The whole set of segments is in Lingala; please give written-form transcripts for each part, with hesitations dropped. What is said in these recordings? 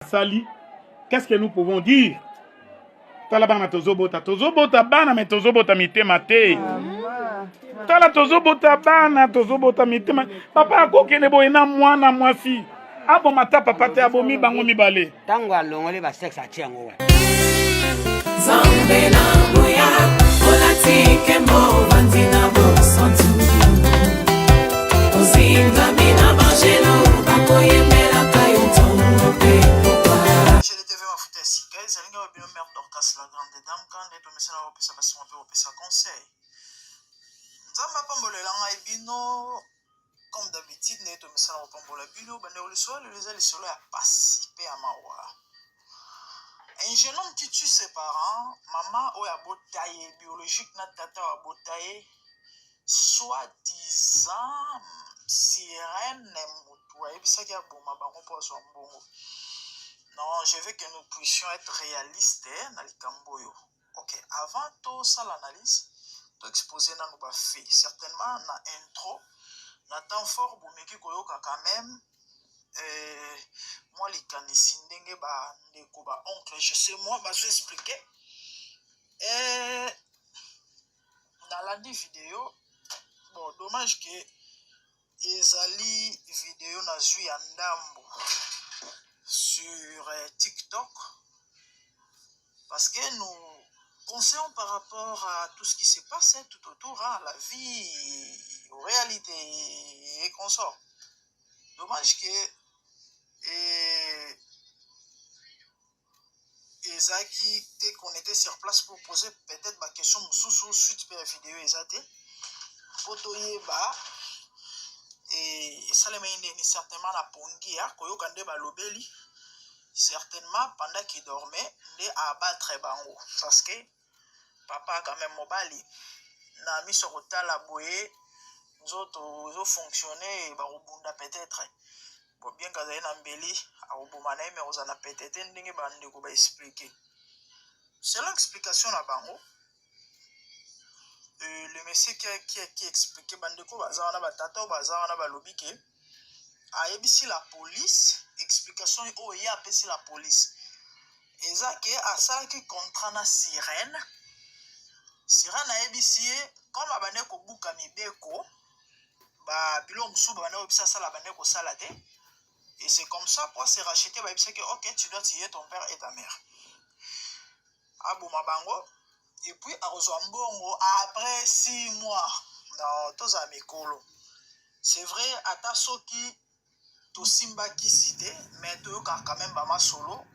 Sali, qu'est-ce que nous pouvons dire? Tala bana tozobota bana mais tozobota mitema te. Tala tozobota bana tozobota mitema. Papa akokende boye na mwana mwasi. Abo mata papa te abomi bango mibale. Tango alongole ba sex achengo wa. Zambe na buya, olatike mo bandina bo santu. Ozinga mina bajelo, bakoye mela kayoton pe papa. Je le TV ma fouté si guys, alinga babino mère Dorcas la grande dame quand est au message au pesa basi au pesa conseil. Nzamba pambolela ngai bino comme d'habitude n'est au message au pambola bino bande le soir les solo ya passe pe ya mawa. Un jeune homme qui tue ses parents, maman ou abotaye biologique na tata ou abotaye soi-disant sirène moutoua et puis ça qui a bon ma bango pour son bongo. Non, je veux que nous puissions être réalistes dans les camboyo. Ok, avant tout ça l'analyse, tout exposer dans nos faits. Certainement dans intro, dans temps fort pour me dire quand même. Moi les canisi ndenge ba ndeko ba oncle je sais moi bah je vais expliquer dans la vidéo bon dommage que ezali vidéo na zui ya ndambo sur TikTok parce que nous conseillons par rapport à tout ce qui se passe tout autour à la vie aux réalités et consorts. Dommage que et Zaki, dès qu'on était sur place pour poser peut-être ma question sous suite de la vidéo Ezate Potoye ba et ça les mène certainement la pongia koyo kande ba lobeli certainement pendant qu'il dormait les abattre bango parce que papa quand même mobali na mis sur la boye nous autres fonctionner ba robunda peut-être. Bon, bien que vous mbeli mais vous en avez peut-être expliquer. Selon l'explication à Bango, le monsieur qui expliqué Bandeko Bazana Batata Bazana Balobike a ébissi la police, explication où il y a appelé la police. Et ça qui a ça qui contraint la sirène. Sirène a ébissi comme à Bandeko Boukami Beko, bah, bilom sous Bandeko ça la Bandeko Salade. Et c'est comme ça pour se racheter, bah, c'est que ok, tu dois tirer ton père et ta mère. Bango. Et puis à Rosambongo, après 6 mois, dans tous mes colos. C'est vrai, à ta soki, to simba qui cité, mais tu quand même bama solo.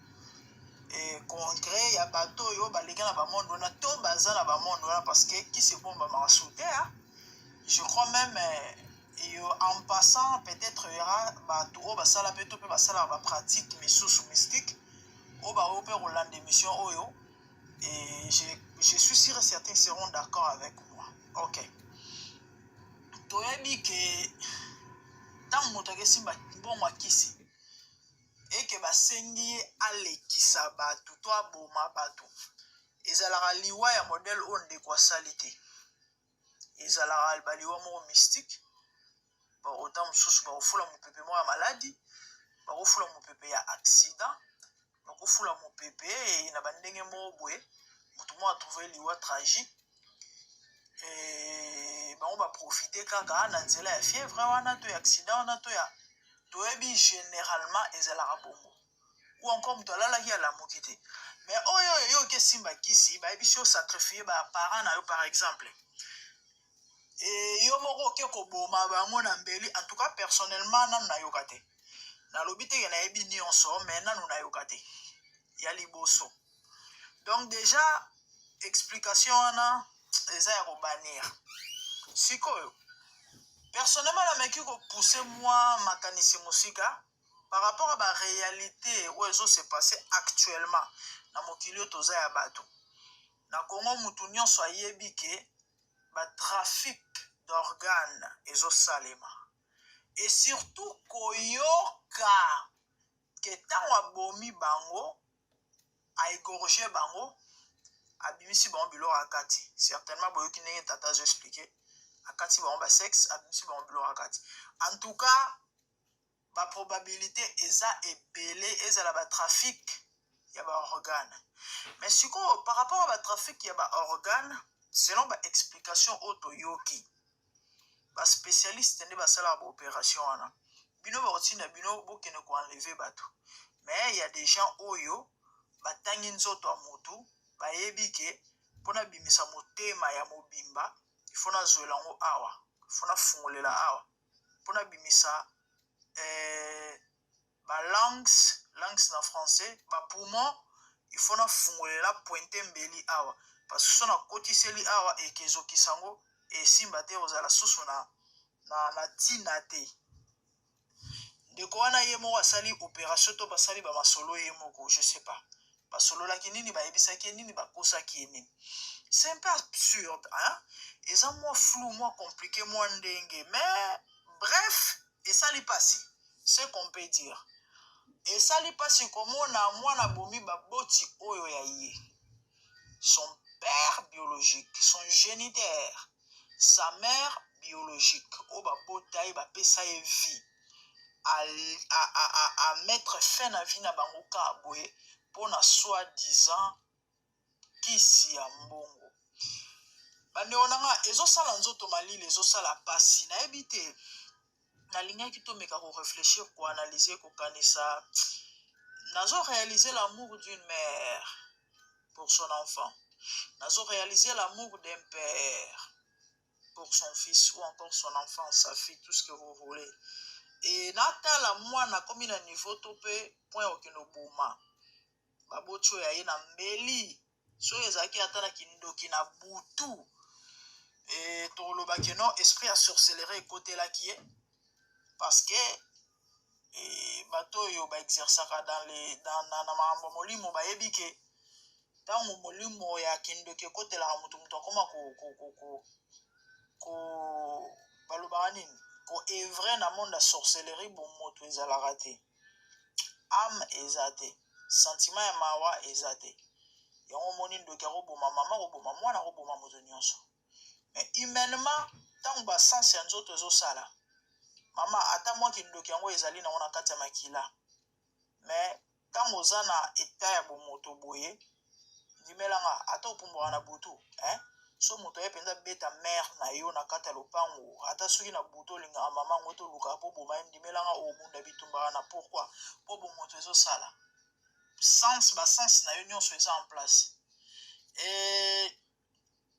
Et concret, il y a bateau, yo, ba les gars na ba monde, on a tout bazar na ba monde, parce que qui c'est bon bama sauter, hein? Je crois même. Et en passant, peut-être il y aura bateau, bah ça la peut bah ça la pratique mais sous mystique, au bah au père Roland d'émission oyo. Et je suis sûr que certains seront d'accord avec moi. Ok. Toyebi que tant motage simba bon makisi et que ba sengi ale kisa batu toi boma batu. Ezala liwa ya modèle onde kwa salité. Ezala baliwa mo mystique. Autant sous au fou la mon pépé moi maladie au fou la mon pépé ya accident au fou la mon pépé et na bandenge mo boye tout moi a trouvé liwa tragique et on va profiter kaka na nzela ya fièvre wana to accident na to ya to ebi généralement ezala bongo ou encore mutala ki ala mokité mais yo ke simba kisi ba ebi so sacrifier ba parents na yo par exemple. Et yo moko ke ko boma bango na mbeli en tout cas personnellement nan na yokate na lobite ke na ebi nyonso mais nan na yokate ya liboso donc déjà explication na eza ya ko bannir sikoyo personnellement na meki ko pousser moi makanisi musika par rapport à la réalité où ezo se passer actuellement na mokili toza ya bato na Congo mutu nyonso ayebi ke ba trafic d'organes ezo salema et surtout koyoka que tant abomi bango a égorgé bango abimisi bango bilo akati certainement boyoki ndenge tata zo expliquer akati bango ba sexe abimisi bango bilo akati en tout cas ba probabilité eza ebele ezala ba trafic ya ba organe. Mais siko par rapport à ba trafic ya ba organe, selon ba explication auto yoki, ba spécialiste nde basala ba opération wana. Bino ba otina bino bokene ko enlever bato. Mais il y a des gens oyo batangi nzoto ya motu bayebi ke pona bimisa motema ya mobimba ifona zwela ngo awa, ifona fungolela awa. Pona bimisa ba langues na français, ba poumon ifona fungolela pointe mbeli awa. Parce que sona kotiseli awa ekezo kisango esimba te ozala susu na tina te. Ndeko wana ye moko asali opération to basali ba masolo ye moko, je sais pas. Basolo la kinini ba ebisaki nini ba kosaki nini. C'est un peu absurde, hein? Et ça moi flou, moi compliqué, moi ndenge, mais bref, et ça l'est passé. C'est qu'on peut dire. Et ça l'est passé comme on a bomi ba boti oyo ya ye. Son père biologique, son géniteur, sa mère biologique, o ba botaï ba pesa ye vie. À mettre fin à vie na bangoka aboye pour na soi-disant kisi ya mbongo. Bande onanga ezo sala nzoto malili ezo sala pasi na ebite na ligne qui to meka ko réfléchir ko analyser ko kanisa nazo réaliser l'amour d'une mère pour son enfant, nazo réaliser l'amour d'un père pour son fils ou encore son enfant, sa fille, tout ce que vous voulez. Et nata la moi na komi na niveau topé point okino boma babocho ya ye na mbeli so ezaki atana kindoki na butu et toloba ke non esprit a sorcellerie côté la qui est parce que bato yo ba exerçaka dans na mambo molimo ba yebike tango molimo ya kindoki côté la mutu mutu akoma ko baloba nini ko evre na monde la sorcellerie bon moto ezala raté âme ezate sentiment ya mawa ezate yango moni ndoki akoboma mama koboma mwana koboma moto nyonso. Mais humainement tango ba sens ya nzoto ezosala mama ata mwa kindoki yango ezali nango na kati ya makila, mais tango oza na eta ya bomoto boye ndimelanga ata opumbwaka na butu so moto ye mpenza beta mare na yo na kati ya lopango ata soki na butu olingaka mama ngo toluka po boma ndimelanga obunda bitumbaka na pourquoi po bomoto ezosala sens basens na yo nyonso eza en place. Et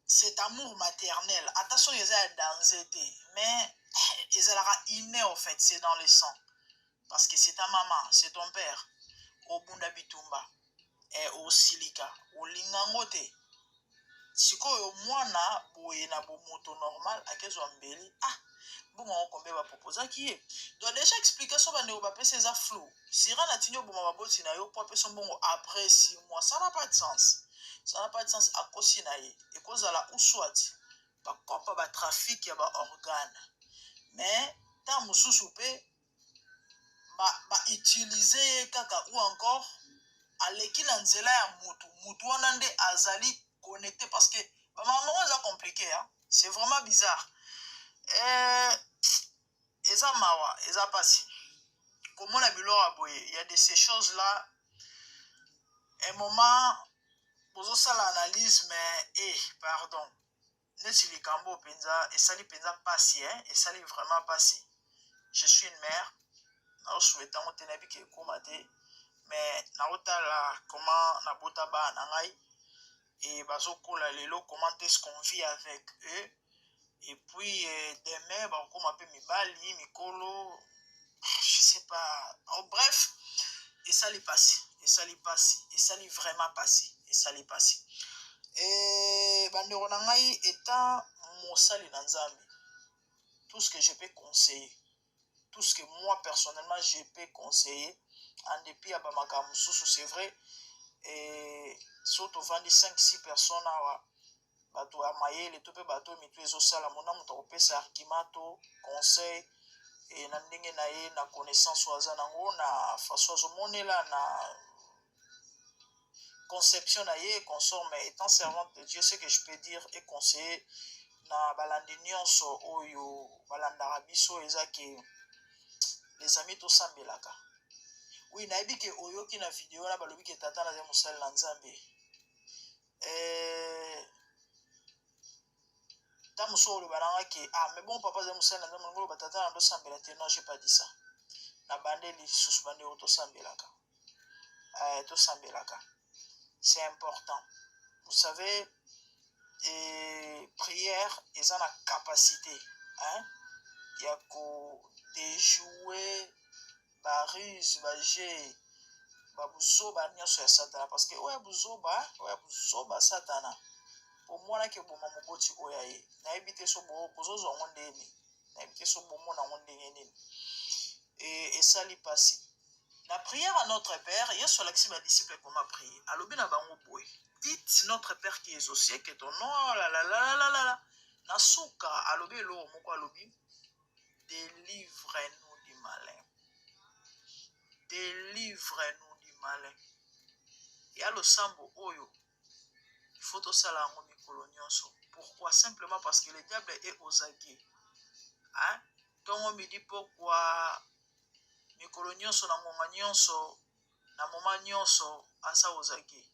cet amour maternel ata soki eza ya danger te mais ezalaka inné en fait, c'est dans le sang parce que c'est ta maman, c'est ton père obunda bitumba osilika olingango te sikoyo mwana boye na bomoto normal akezwa mbeli bongo okombe bapropozaki ye donc déjà explication bandeko bapesa eza flou sira na tini oboma baboti na yo po apesa mbongo après 6 mois, ça n'a pas de sens, ça n'a pas de sens. Akosi na ye ekozala ou soit bakopa batrafic ya baorgane mais ta mosusu mpe bautilize ye kaka ou encore aleki na nzela ya mutu wana nde azali connecté parce que bamama eza compliqué, hein? C'est vraiment bizarre. Eza mawa eza pasi komona biloko ya boye, il y a de ces choses là un moment bozosala analyse mais pardon neti likambo penza esali penza pasi esali vraiment pasi. Je suis une mère naosouhaita ngo te nayebi ke ekoma te mais naotala comment nabota bana na ngai et bazokola lelo comment est-ce qu'on vit avec eux et puis demain bakoma pe mibali mikolo je sais pas. Bref, et ça l'est passé, et ça l'est passé, et ça l'est vraiment passé, et ça l'est passé. Et bandeko na ngai étant mosali na Nzambe, tout ce que je peux conseiller, tout ce que moi personnellement je peux conseiller en dépit ya bamakambo mosusu, c'est vrai. Et surtout vandi 5-6 personnes awa bato ya mayele to pe bato mitu ezosala mona moto akopesa argument to conseil et na ndenge na ye na connaissance waza nango na façon azomonela na conception na ye consort. Mais étant servante de Dieu, ce que je peux dire et conseiller na balandi nyonso oyo balandaka biso eza ke les amis to sambelaka. Oui, naibi ke oyoki na vidéo na balobi ke tata na musala na Nzambe. Ta musolo baranga ke mais bon papa za musala na Nzambe ngolo tata na do sambela te. Non, j'ai pas dit ça. Na bande li suspende to sambelaka. To sambelaka. C'est important. Vous savez, prière, ils ont la capacité, hein, il y a déjouer, ruse, jeu, buzoba nyonso ya satana, parce que oya buzoba satana. Pour moi na ke boma moboti oya ye. Na ebite so bo bozozo ngonde ni. Na ebite so bo mona ngonde ni. Et ça li passe. La prière à notre Père, il y a sur l'accès ma disciple comment prier. Alobi na bango boy. Dites notre Père qui est aux cieux, que ton nom, la. Nasuka, alobi lo moko alobi. Délivre-nous du malin. Délivre-nous du malin. Et à lo sambo oyo. Il faut tout ça la mikolo nyonso. Pourquoi? Simplement parce que le diable est aux aguets. Hein? Donc on me dit pourquoi mikolo nyonso na ngonga nyonso na moma nyonso asa ozaki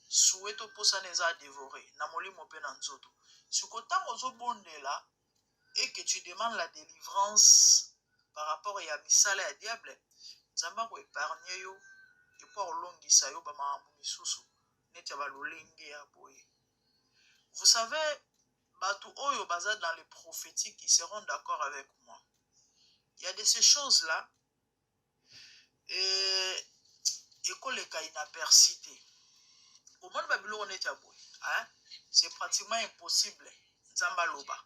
souhaito posa neza dévorer na molimo pe na nzoto sikotango ozobondela et que tu demandes la délivrance par rapport à misala ya diable nzamba ko épargner yo et pour olongisa yo ba makambo misusu neti ba lolenge ya boye. Vous savez batu oyo baza dans les prophétiques qui seront d'accord avec moi. Il y a de ces choses là et koleka inapercité. Au monde babilo on est aboué, hein? C'est pratiquement impossible. Nzamba loba.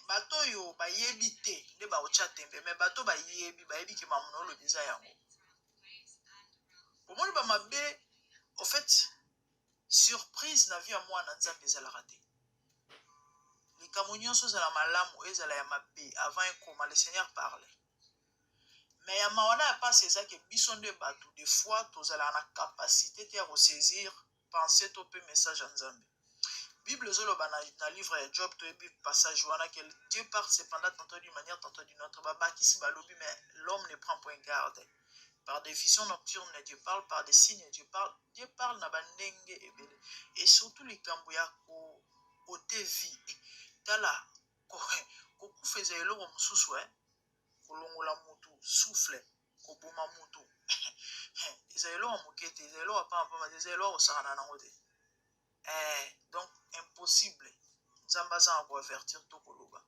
Bato yo ba yebite ne ba ocha tembe mais bato ba yebi ki mamuno lo biza yango. Au monde ba mabe au fait surprise na vie à moi na Nzambe za la raté. Les kamunionso za la malamu ezala ya mabe avant que le Seigneur parle. Mais ya mawana pas c'est ça que bisonde batu des fois tozala na capacité de ressaisir penser to peu message en Nzambe. Bible zolo na livre de Job to ebi passage wana que Dieu parle cependant tantôt d'une manière tantôt d'une autre babaki si balobi mais l'homme ne prend point garde. Par des visions nocturnes Dieu parle, par des signes Dieu parle na bandenge ebele et surtout les kambuya ko ote vie tala ko kufeza eloko mususu kolongola mutu souffle koboma mutu ezelo mokete ezelo papa ezelo osana nango te donc impossible nzamba za ko avertir to koloba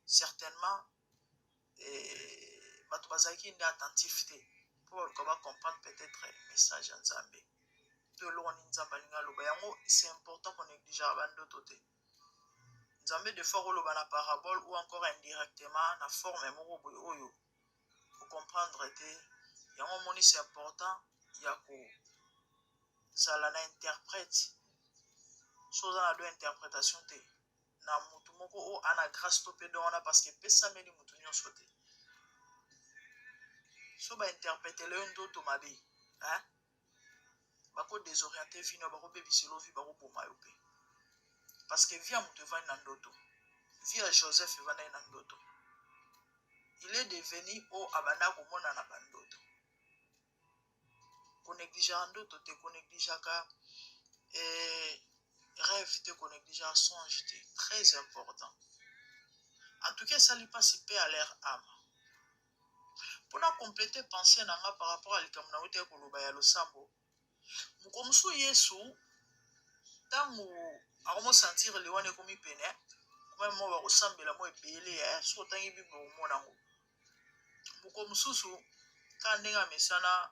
certainement bato bazaki ndi attentif te pour qu'on va comprendre peut-être message en Nzambe to lo ni nzamba linga loba yango c'est important qu'on néglige bandoto te. Nzambe de fois loba na parabole ou encore indirectement na forme moko boy oyo pour comprendre te yango moni c'est important ya ko zala na interprète chose na deux interprétation te na mutu moko o ana grâce to pe dona parce que pesa meli mutu nyonso te so ba interpréter le ndoto mabe hein bako désorienter vino bako bebiselo vi bako boma yo pe parce que via mutu va na ndoto via Joseph va na ndoto il est devenu au abanda ko mona na bandoto ko négligera ndoto te ko négligera rêve te ko négligera songe te très important en tout cas ça lui passe paix à leur âme. Pour compléter pensée nanga par rapport à likamuna ote koloba ya losambo mukomsu Yesu tango akomo sentir le wane komi pene comme mo ba kosambela mo ebele ya so tangi bibo mona ngo mukomsusu kandenga mesana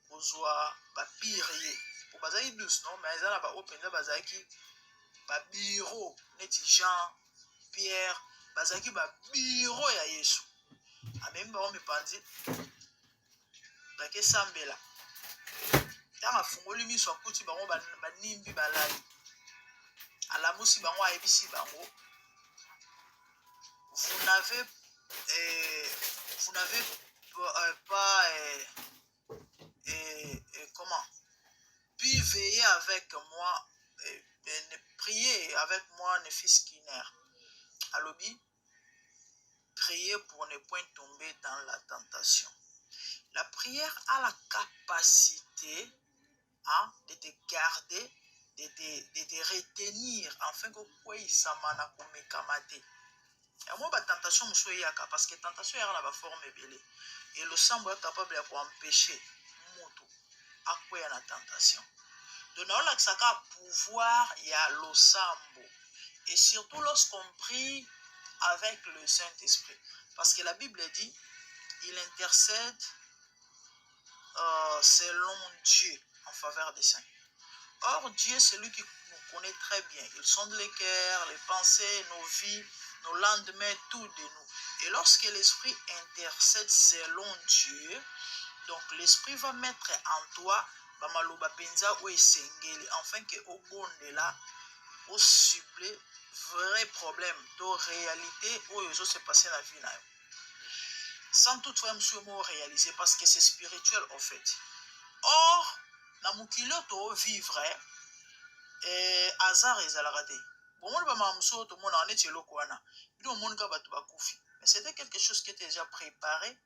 kozwa ba pire po bazaki douce non mais ezana ba open bazaki ba bureau neti Jean Pierre bazaki ba bureau ya Yesu amemba o mipanzi bake sambela tanga fungoli miso akuti bango banimbi balali alamusi bango ayebisi bango vous n'avez pas comment puis veiller avec moi prier avec moi ne fils Skinner alobi prier pour ne point tomber dans la tentation. La prière a la capacité de te garder, de te retenir, afin que ça mana komekamate. Et moi, la tentation, parce que la tentation est la forme belée. Et le sang est capable d'empêcher moto à quoi il y a la tentation. Donc, on a le pouvoir, il y a le sambo. Et surtout lorsqu'on prie avec le Saint-Esprit. Parce que la Bible dit, il intercède selon Dieu en faveur des saints. Or, Dieu, c'est lui qui nous connaît très bien. Il sonde les cœurs, les pensées, nos vies, nos lendemains, tout de nous. Et lorsque l'Esprit intercède selon Dieu, donc l'Esprit va mettre en toi afin que au bon de là, au ciblé vrai problème de réalité où les autres se passer la vie. Sans toutefois me réaliser parce que c'est spirituel en fait. Or, na mukilo to vivre hasard ezalaka te. Bon ba mamso to mona on etelo kwana. Bido mon ka batu bakufi. Mais c'était quelque chose qui était déjà préparé,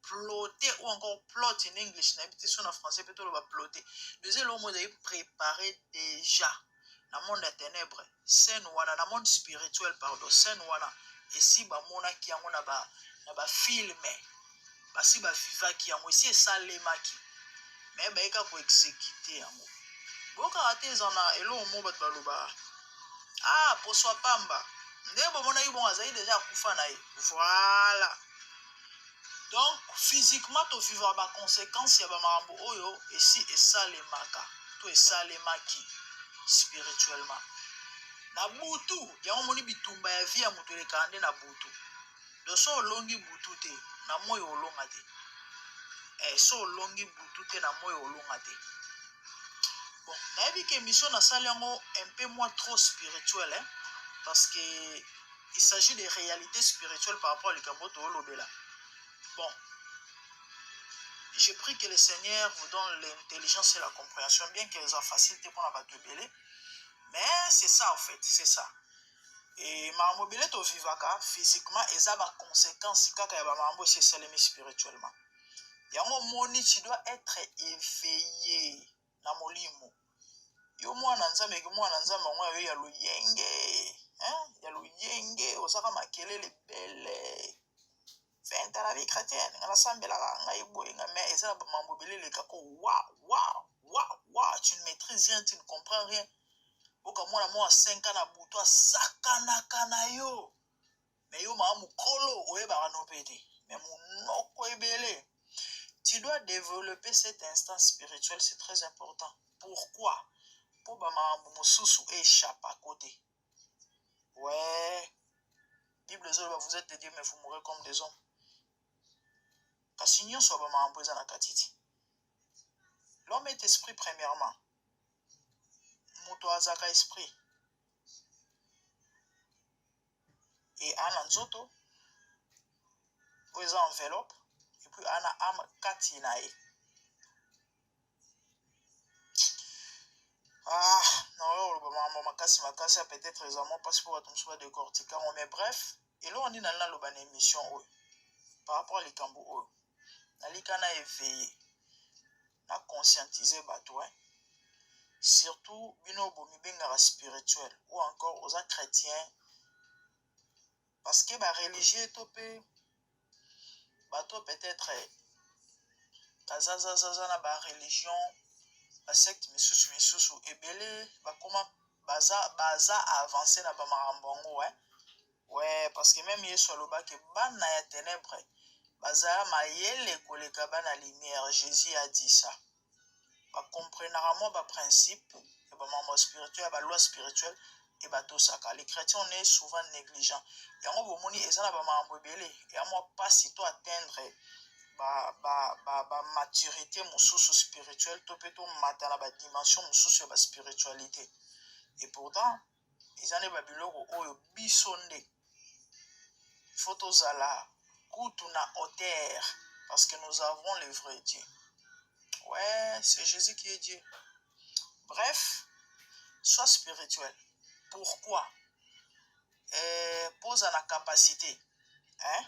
ploté ou encore plot en English, n'habitation en français plutôt le ploté. Deuxième le mot est préparé déjà. Dans le monde des ténèbres, c'est nous dans le monde spirituel pardon, c'est nous et si ba mona ki yango na ba filmer. Ba si ba viva ki yango si ça les maki. Mais ba eka ko exécuter yango. Boka ate zana elo mo bat baloba. Ah, pour soi pamba. Ndebo mona yi bon azai déjà kufa na ye. Voilà. Donc physiquement to vivre ba conséquences ya ba marambo oyo et si et ça les maka. To et ça les maki spirituellement. Na butu yango moni bitumba ya vie ya mutu lekande na butu. Do so longi butu te na moyo olonga te. So longi butu te na moyo olonga te. Bon, na ebi ke mission na sali yango un peu moins trop spirituel parce que il s'agit de réalités spirituelles par rapport à l'Ikamboto Olobela. Bon, je prie que le Seigneur vous donne l'intelligence et la compréhension, bien qu'elles soient facilités pour la battre. Mais c'est ça en fait, c'est ça. Et ma mobilité au vivaka, physiquement, et ça a des conséquences quand il y a ma c'est spirituellement. Et en moni, tu dois être éveillé dans mon limo. Yo moi nanza mais moi nanza moi yo ya lo yenge, ya lo yenge, osaka makelele belle. Fin dans la vie chrétienne, ngala sambela ngai boy mais et ça ma mobilité kako waouh, tu ne maîtrises rien, tu ne comprends rien. Oka mwana moi 5 ans na buto sakana kana yo. Mais yo ma mukolo oyeba no pete. Mais monoko ebele. Tu dois développer cet instant spirituel, c'est très important. Pourquoi? Pour ba ma mususu échappe à côté. Ouais. Bible zo vous êtes des dieux mais vous mourrez comme des hommes. Kasinyo so ba ma mboza na katiti. L'homme est esprit premièrement. Moto azaka esprit. Et ana nzoto oza enveloppe et puis ana âme katinae. Ah non le makasi peut-être aisément parce que on soit décortiquer mais bref et là on dit dans la bonne émission par rapport à l'Ikambo nalikana éveillé na conscientiser bato surtout bino bomi bengara spirituel ou encore aux chrétiens parce que ba religieux topé bato peut-être kazazaza na ba religion ba secte misusu ebele ba comment baza avancer na ba marambongo ouais parce que même Yesu aloba ke bana ya ténèbres baza mayele koleka bana lumière. Jésus a dit ça. Ba comprendre ba principe et ba membre spirituel ba loi spirituelle et ba tosaka. Les chrétiens on est souvent négligents. Yango bomoni ezana ba mambo ebele et moi pas si to atteindre ba maturité mususu spirituelle to peto matana ba dimension mususu ba spiritualité. Et pourtant ezane ba biloko oyo bisonde photozala kutuna hauteur parce que nous avons le vrai Dieu. Ouais, c'est Jésus qui est Dieu. Bref, sois spirituel. Pourquoi? Pose à la capacité hein?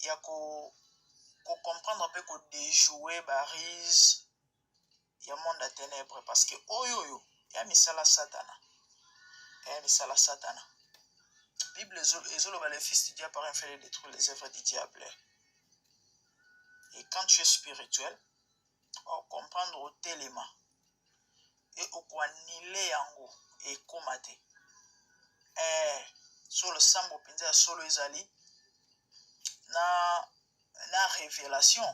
Il y a qu'on comprendre un peu qu'on déjouer barise il y a monde à ténèbres parce que oh yo il y a misala satana. Il y a misala satana. Bible les fils du diable par fait détruire les œuvres du diable. Et quand tu es spirituel, on comprendre au téléma et au quoi niler en haut et commater. Sur le sambo pinza solo izali na révélation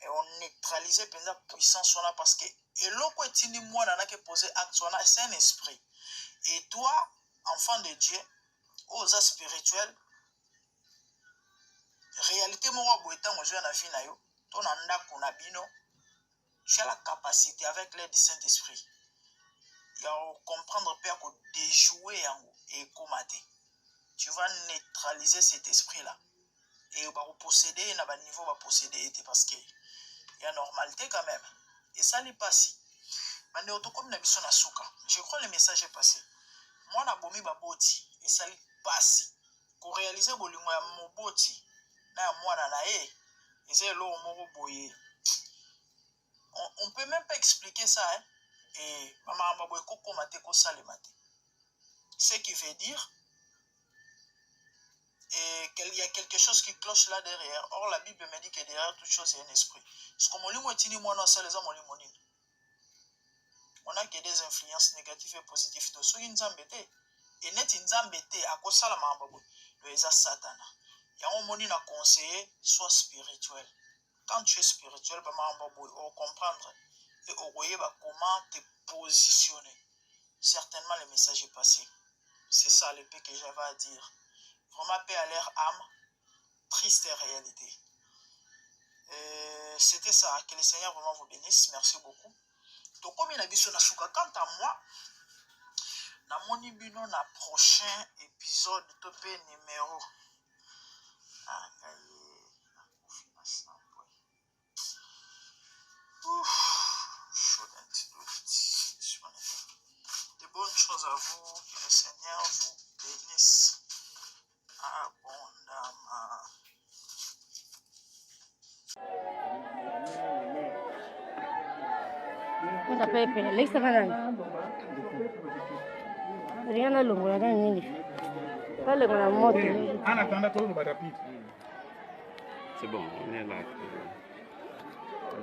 et on neutralise pinza puissance là parce que et l'oko etini moi nana que poser acte c'est un esprit et toi enfant de Dieu aux spirituels réalité moi boetan mo na vie na yo ton anda kuna bino tu as la capacité avec l'aide du Saint-Esprit il y a comprendre père que déjouer et commater tu vas neutraliser cet esprit là et va posséder na ba niveau va posséder parce que il y a normalité quand même et ça n'est pas si mais auto comme na biso na suka je crois le message est passé moi na bomi baboti et ça n'est pas si pour réaliser bolingo ya moboti na moi na e c'est lo moko boye on peut même pas expliquer ça hein? Et maman baboy koko mate ko salemate ce qui veut dire et qu'il y a quelque chose qui cloche là derrière. Or la Bible me dit que derrière toute chose il y a un esprit. Ce que molimo etini moi non c'est les hommes molimo. On a que des influences négatives et positives de ceux qui nous embêtent et net ils embêtent à cause ça la maman baboy le esa satana. Il y a un moni na conseiller soit spirituel. Quand tu es spirituel maman baboy on comprendre et on voyait comment te positionner. Certainement le message est passé. C'est ça le peu que j'avais à dire. Vraiment paix à leur âme, triste réalité. C'était ça. Que le Seigneur vraiment vous bénisse. Merci beaucoup. Donc comme il a dit sur la souka, quant à moi, dans mon ibino, dans le prochain épisode, topé numéro. De bonnes choses à vous. Que le Seigneur vous bénisse. Abondamment. Esa pepe, le hice para rien à l'ombre, là, nini. Pas le grand moto. En attendant, tout le monde rapide. C'est bon, on est là.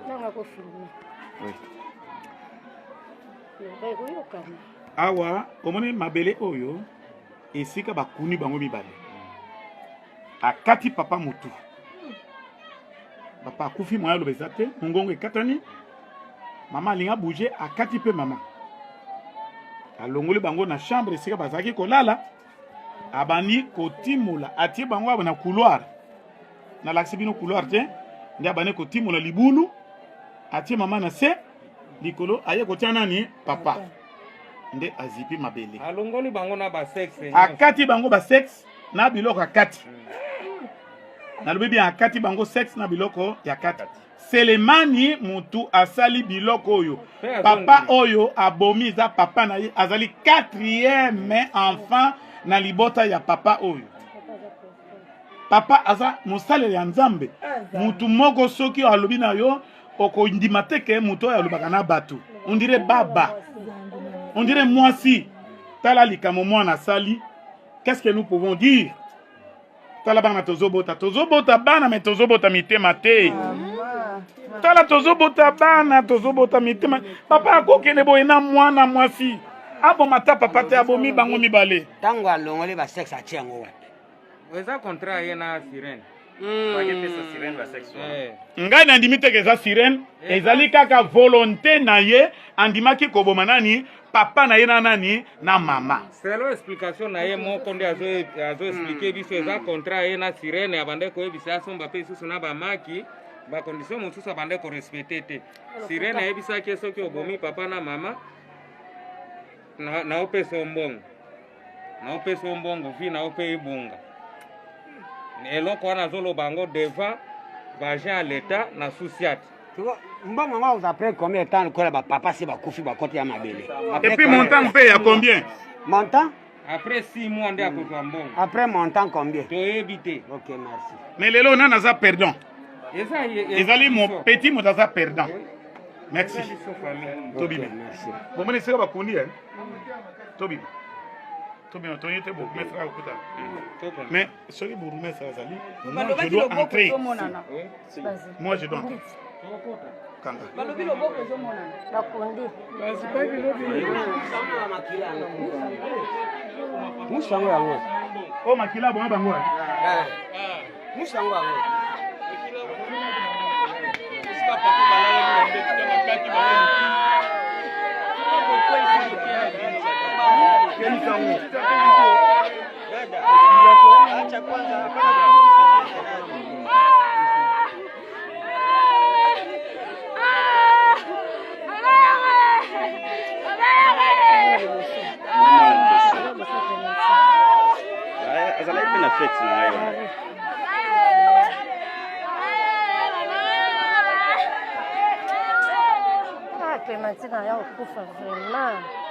Non, on va pas filmer. Oui. Awa, omone mabele oyo, esika bakuni bango mibale. Akati papa mutu. Papa akufi moya lo bezate, ngongo ekatani. Mama alinga bouger akati pe mama. Alongoli bango na chambre esika bazaki kolala. Abani kotimula atie bango na couloir. Na laksi bino couloir te, ndi abane kotimula libulu. Atie mama na se likolo aye kotia nani papa. Nde azipi mabele. Alongoli bango na ba sexe. Akati bango ba sexe na biloko akati. Na lobi bien akati bango sexe na biloko ya kati. Selemani mutu asali biloko oyo. Papa oyo abomi za papa na ye azali 4e enfant na libota ya papa oyo. Papa aza musale ya nzambe. Mutu moko soki alobi na yo oko ndimate ke mutu oyo alobaka na bato. On dirait baba. On dirait moi si. Tala likamo mwana sali. Qu'est-ce que nous pouvons dire? Tala bana tozobota bana mais tozobota mitema te. Tala tozobota bana tozobota mitema. Papa akokende boye na mwana mwasi. Abo mata papa te abomi bango mibale. Tango alongoli ba sexe atiango wa. Weza contrat yena sirène. Ngai na ndimi teke eza sirène ezali kaka volonté na ye andimaki koboma nani papa na ye na nani na mama. Selo explication na ye moko nde azo expliquer biso eza contrat ye na sirène abande ko ebisa somba pe susu na ba maki ba condition mosusu abande ko respecter te. Sirène ebisa ke soki obomi papa na mama na opesa mbongo. Na opesa mbongo vi na ope ibunga. Eloko wana zolo bango devant vagin à l'état na souciate. Tu vois, mbongo nga vous après combien de temps que ba papa si ba kufi ba côté ya mabele. Et puis montant paye à combien? Montant? Après 6 mois, on est à côté de bon. Après mon temps combien? Tu es évité. Ok, merci. Mais les lots, on a ça perdant. Et ça, Les alliés, mon petit, mon ça perdant. Merci. Tobi. Merci. Bon, mais c'est pas qu'on dit, hein. Tobi. Tobi, on était beaucoup, mais ça, mais ce que vous remettez ça, moi, je dois entrer. Moi, je dois entrer. Kanga. Bakundi. Musango yango. Oh, makila, bon, bango. Musango yango. Azalaki mpe na fete na ye wana. Clémentine a okufa vraiment.